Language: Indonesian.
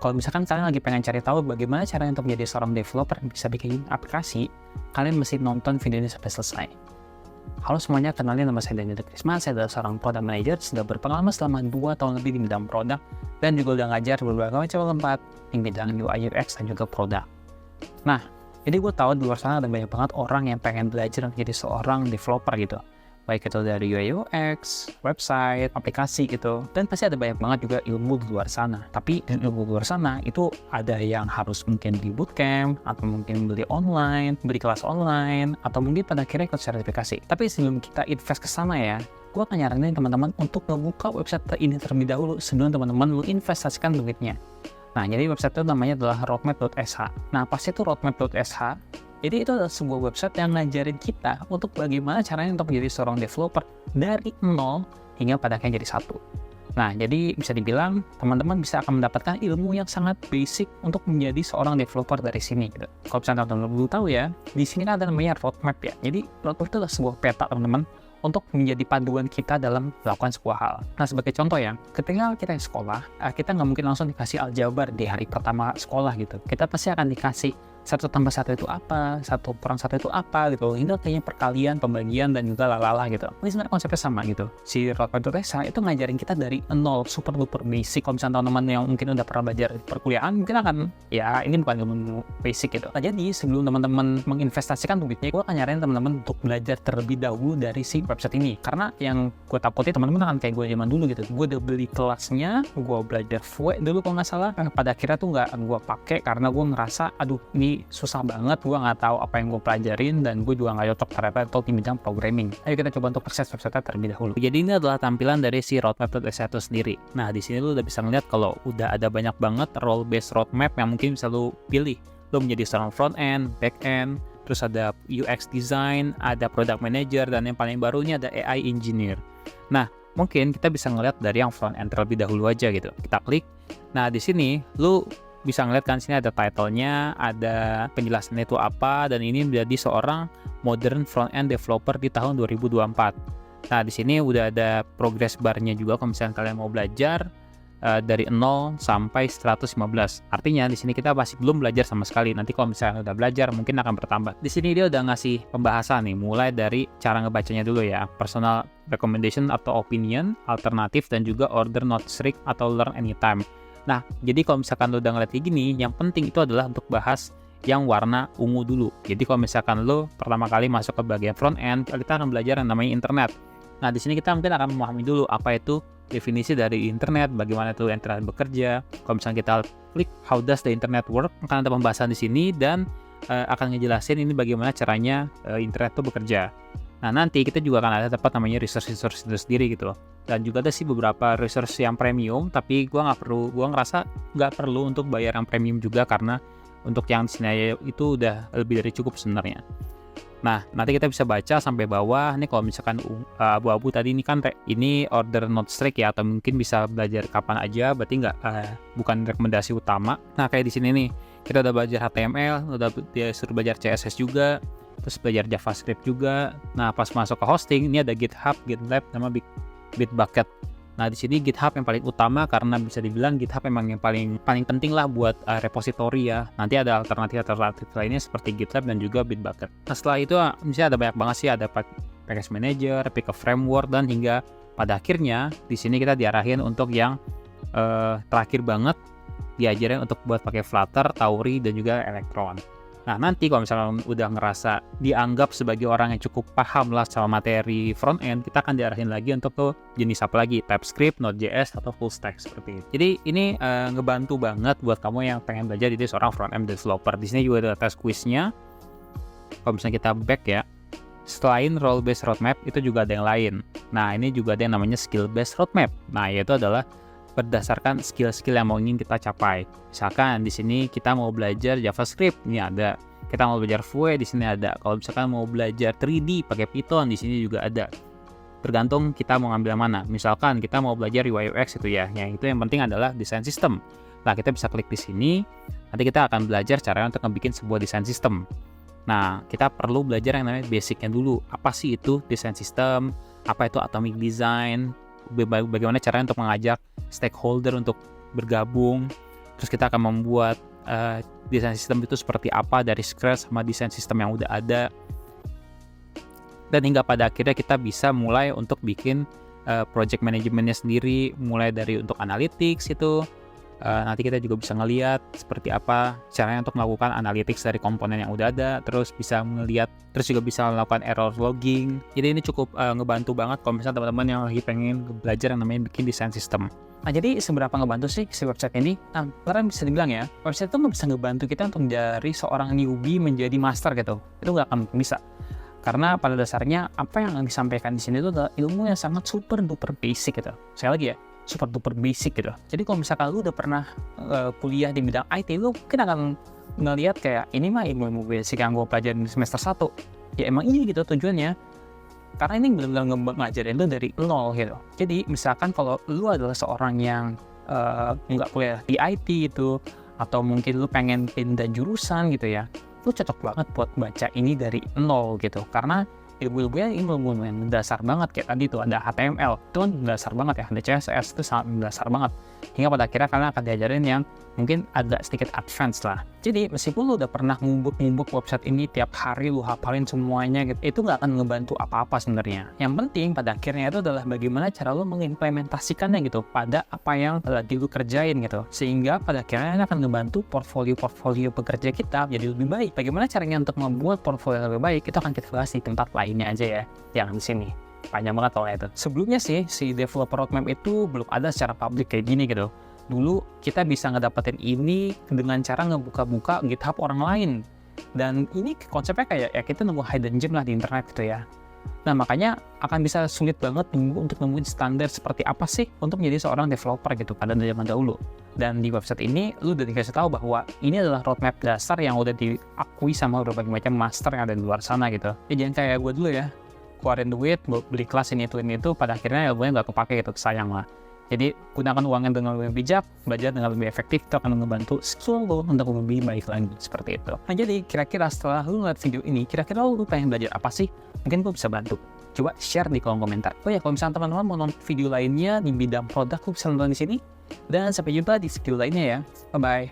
Kalau misalkan kalian lagi pengen cari tahu bagaimana caranya untuk menjadi seorang developer yang bisa bikin aplikasi, kalian mesti nonton video ini sampai selesai. Halo semuanya, kenalin nama saya Daniel Krisma. Saya adalah seorang product manager, sudah berpengalaman selama 2 tahun lebih di bidang produk, dan juga udah ngajar beberapa macam tempat di bidang UI UX dan juga produk. Nah, jadi gue tahu di luar sana ada banyak banget orang yang pengen belajar menjadi seorang developer gitu. Baik itu dari UI UX, website, aplikasi gitu. Dan pasti ada banyak banget juga ilmu di luar sana. Tapi ilmu di luar sana itu ada yang harus mungkin di bootcamp, atau mungkin beli online, beli kelas online, atau mungkin pada akhirnya ikut sertifikasi. Tapi sebelum kita invest ke sana ya, gue akan nyaranin teman-teman untuk membuka website ini terlebih dahulu sebelum teman-teman menginvestasikan duitnya. Nah, jadi website itu namanya adalah roadmap.sh. Nah, pasti itu roadmap.sh. Jadi itu adalah sebuah website yang ngajarin kita untuk bagaimana caranya untuk menjadi seorang developer dari 0 hingga pada akhirnya jadi 1. Nah, jadi bisa dibilang teman-teman bisa akan mendapatkan ilmu yang sangat basic untuk menjadi seorang developer dari sini gitu. Kalau misalnya teman-teman belum tahu ya, di sini ada namanya roadmap ya. Jadi roadmap itu adalah sebuah peta teman-teman untuk menjadi panduan kita dalam melakukan sebuah hal. Nah, sebagai contoh ya, ketika kita di sekolah, kita nggak mungkin langsung dikasih aljabar di hari pertama sekolah gitu. Kita pasti akan dikasih 1 tambah 1 itu apa, 1 kurang 1 itu apa gitu. Ini kayaknya perkalian, pembagian, dan juga lalala gitu. Ini sebenarnya konsepnya sama gitu. Si roadmap.sh itu ngajarin kita dari 0, super duper basic. Kalau misalnya teman-teman yang mungkin udah pernah belajar perkuliahan, mungkin akan, ya ini bukan ilmu basic gitu. Nah, jadi sebelum teman-teman menginvestasikan duitnya, gue akan nyaranin teman-teman untuk belajar terlebih dahulu dari si website ini. Karena yang gue takuti teman-teman akan kayak gue zaman dulu gitu. Gue udah beli kelasnya, gue belajar FUE dulu kalau nggak salah. Pada akhirnya tuh nggak gue pakai karena gue ngerasa, aduh ini susah banget, gue nggak tahu apa yang gue pelajarin, dan gue juga nggak cocok ternyata untuk di bidang programming. Ayo kita coba untuk akses website terlebih dahulu. Jadi ini adalah tampilan dari si roadmap.sh itu sendiri. Nah, di sini lu udah bisa ngeliat kalau udah ada banyak banget role based roadmap yang mungkin bisa lu pilih. Lu menjadi seorang front end, back end, terus ada UX design, ada product manager, dan yang paling barunya ada AI engineer. Nah, mungkin kita bisa ngeliat dari yang front end terlebih dahulu aja gitu. Kita klik. Nah, di sini lu bisa ngeliat kan, sini ada title-nya, ada penjelasannya itu apa, dan ini menjadi seorang modern front-end developer di tahun 2024. Nah, di sini udah ada progress bar-nya juga kalau misalnya kalian mau belajar dari 0 sampai 115. Artinya di sini kita masih belum belajar sama sekali. Nanti kalau misalnya udah belajar mungkin akan bertambah. Di sini dia udah ngasih pembahasan nih, mulai dari cara ngebacanya dulu ya, personal recommendation atau opinion, alternatif, dan juga order not strict atau learn anytime. Nah, jadi kalau misalkan lo udah ngeliat kayak gini, yang penting itu adalah untuk bahas yang warna ungu dulu. Jadi kalau misalkan lo pertama kali masuk ke bagian front end, kita akan belajar yang namanya internet. Nah, di sini kita mungkin akan memahami dulu apa itu definisi dari internet, bagaimana itu internet bekerja. Kalau misalnya kita klik how does the internet work, akan ada pembahasan di sini dan akan ngejelasin ini bagaimana caranya internet itu bekerja. Nah, nanti kita juga akan ada tempat namanya resource itu sendiri gitu loh. Dan juga ada sih beberapa resource yang premium, tapi gue ngerasa nggak perlu untuk bayar yang premium juga, karena untuk yang di sini itu udah lebih dari cukup sebenarnya. Nah, nanti kita bisa baca sampai bawah. Nih kalau misalkan abu-abu tadi ini kan ini order not strict ya, atau mungkin bisa belajar kapan aja, berarti bukan rekomendasi utama. Nah, kayak di sini nih, kita udah belajar HTML, udah disuruh belajar CSS juga, terus belajar JavaScript juga. Nah, pas masuk ke hosting, ini ada GitHub, GitLab, sama Bitbucket. Nah, di sini GitHub yang paling utama karena bisa dibilang GitHub memang yang paling penting lah buat repository ya. Nanti ada alternatif lainnya seperti GitLab dan juga Bitbucket. Nah, setelah itu misalnya ada banyak banget sih, ada package manager, pick a framework, dan hingga pada akhirnya di sini kita diarahin untuk yang terakhir banget, diajarin untuk buat pakai Flutter, Tauri, dan juga Electron. Nah, nanti kalau misalnya udah ngerasa dianggap sebagai orang yang cukup paham lah sama materi front end, kita akan diarahin lagi untuk tuh jenis apa lagi, TypeScript, Node.js, atau full stack seperti itu. Jadi ini ngebantu banget buat kamu yang pengen belajar jadi seorang front end developer. Di sini juga ada tes quiznya. Kalau misalnya kita back ya, selain role based roadmap itu juga ada yang lain. Nah, ini juga ada yang namanya skill based roadmap. Nah, yaitu adalah berdasarkan skill-skill yang mau ingin kita capai. Misalkan di sini kita mau belajar JavaScript, ini ada. Kita mau belajar Vue, di sini ada. Kalau misalkan mau belajar 3D pakai Python, di sini juga ada. Tergantung kita mau ngambil yang mana. Misalkan kita mau belajar UI UX itu ya, yang itu yang penting adalah desain sistem. Nah, kita bisa klik di sini. Nanti kita akan belajar caranya untuk membuat sebuah desain sistem. Nah, kita perlu belajar yang namanya basicnya dulu. Apa sih itu desain sistem? Apa itu atomic design? Bagaimana caranya untuk mengajak stakeholder untuk bergabung, Terus kita akan membuat desain sistem itu seperti apa dari scratch sama desain sistem yang udah ada. Dan hingga pada akhirnya kita bisa mulai untuk bikin project manajemennya sendiri, mulai dari untuk analytics itu. Nanti kita juga bisa ngelihat seperti apa caranya untuk melakukan analytics dari komponen yang udah ada, terus bisa melihat, terus juga bisa melakukan error logging. Jadi ini cukup ngebantu banget kalau misalnya teman-teman yang lagi pengen belajar yang namanya bikin desain sistem. Nah, jadi seberapa ngebantu sih si website ini? Nah, karena bisa dibilang ya, website itu nggak bisa ngebantu kita untuk dari seorang newbie menjadi master gitu. Itu nggak akan bisa. Karena pada dasarnya apa yang disampaikan di sini itu adalah ilmu yang sangat super duper basic gitu. Saya lagi ya, super duper basic gitu. Jadi kalau misalkan lu udah pernah kuliah di bidang IT, lu mungkin akan ngelihat kayak ini mah ilmu basic yang gue pelajarin di semester 1. Ya emang iya gitu tujuannya. Karena ini benar-benar ngajarin lu dari nol gitu. Jadi misalkan kalau lu adalah seorang yang nggak kuliah di IT itu, atau mungkin lu pengen pindah jurusan gitu ya, lu cocok banget buat baca ini dari nol gitu. Karena ilmu-ilmunya ilmu yang dasar banget, kayak tadi tuh ada HTML, itu kan dasar banget ya, ada CSS, itu sangat dasar banget. Hingga pada akhirnya kalian akan diajarin yang mungkin agak sedikit advance lah. Jadi meskipun lu udah pernah ngumbuk website ini tiap hari lu hafalin semuanya gitu, itu nggak akan ngebantu apa-apa sebenarnya. Yang penting pada akhirnya itu adalah bagaimana cara lu mengimplementasikannya gitu pada apa yang lagi lu kerjain gitu. Sehingga pada akhirnya akan ngebantu portfolio pekerja kita jadi lebih baik. Bagaimana caranya untuk membuat portfolio yang lebih baik, itu akan kita bahas di tempat lainnya aja ya, yang di sini. Panjang banget soalnya itu. Sebelumnya sih, si developer roadmap itu belum ada secara publik kayak gini gitu. Dulu kita bisa ngedapetin ini dengan cara ngebuka-buka GitHub orang lain. Dan ini konsepnya kayak ya kita nemu hidden gem lah di internet gitu ya. Nah makanya akan bisa sulit banget untuk nemuin standar seperti apa sih untuk menjadi seorang developer gitu pada zaman dahulu. Dan di website ini lu udah dikasih tahu bahwa ini adalah roadmap dasar yang udah diakui sama berbagai macam master yang ada di luar sana gitu. Ya jangan kayak gue dulu ya, keluarin duit, beli kelas ini itu, pada akhirnya ilmunya nggak kepake gitu, sayang lah. Jadi gunakan uangnya dengan lebih bijak, belajar dengan lebih efektif, itu akan membantu skill lo untuk lebih baik lagi, seperti itu. Nah jadi kira-kira setelah lu ngeliat video ini, kira-kira lu pengen belajar apa sih? Mungkin gue bisa bantu. Coba share di kolom komentar. Oh ya, kalau misalnya teman-teman mau nonton video lainnya di bidang produk, lu bisa nonton di sini. Dan sampai jumpa di video lainnya ya. Bye-bye.